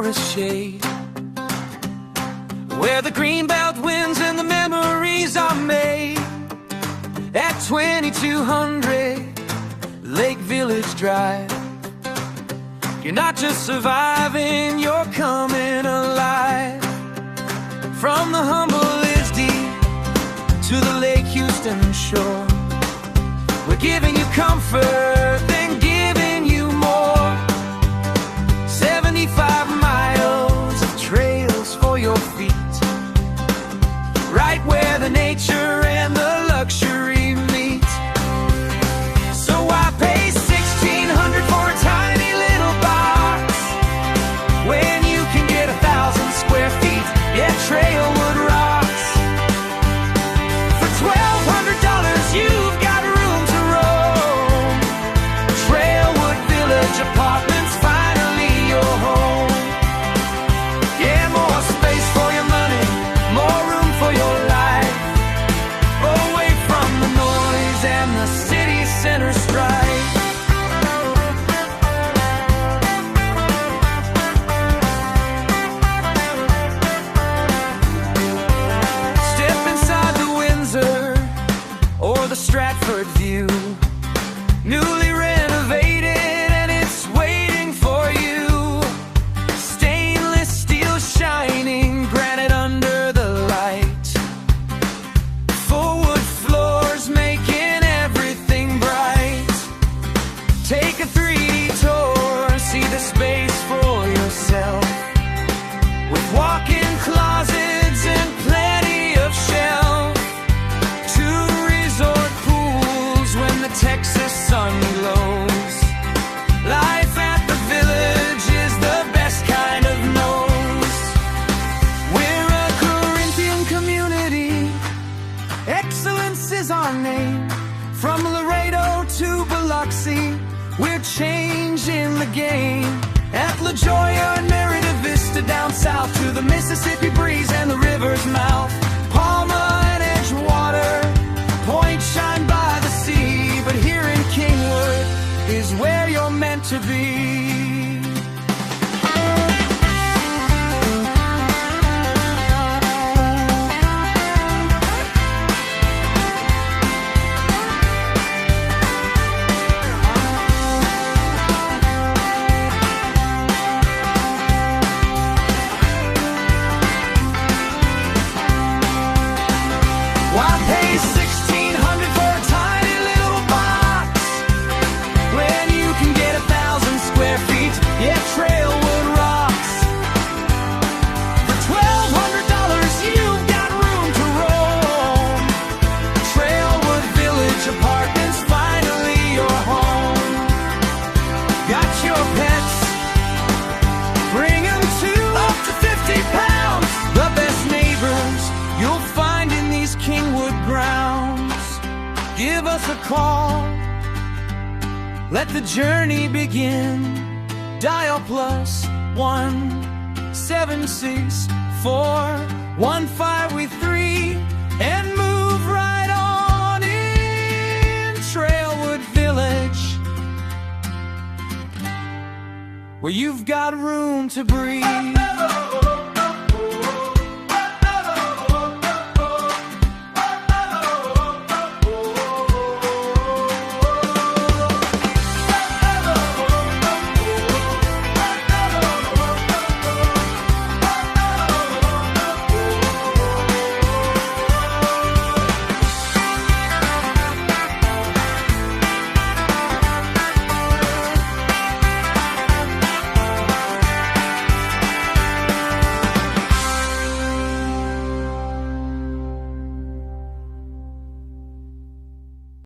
forest shade, where the greenbelt winds and the memories are made. At 2200 Lake Village Drive, you're not just surviving, you're coming alive. From the humble ISD to the Lake Houston shore, we're giving you comfort, then giving you more. 75 miles of trails for your feet, right where the nature and the luxury meet. So I pay $1,600 for a tiny little box when you can get 1,000 square feet. Yeah, Trailwood rocks. For $1,200 you've got room to roam. Trailwood Village Apartments, finally your home. Yeah, more space for your money, more room for your life, away from the noise and the city center strife. Step inside the Windsor or the Stratford view, newly renovated and it's waiting for you. Stainless steel shining, granite under the light, full wood floors making everything bright. Take a 3D tour, see the space for yourself, with walk-in closets and plenty of shelf. 2 resort pools when the Texas sun glows. Life at the village is the best kind of nose. We're a Corinthian community, excellence is our name. From Laredo to Biloxi, we're changing the game. At La Jolla and Merida Vista, down south to the Mississippi breeze and the river's mouth. Palma and Edgewater, Point Shine by the sea. But here in Kingwood is where you're meant to be. Why pay $1,600 for a tiny little box when you can get 1,000 square feet? Yeah, Trailwood rocks. For $1,200 you've got room to roam. Trailwood Village Apartments, finally your home. Got your pets, bring them to up to 50 pounds. The best neighbors you'll find in these Kingwood grounds. Give us a call, let the journey begin. Dial +1-764-1533 and move right on in. Trailwood Village, where you've got room to breathe.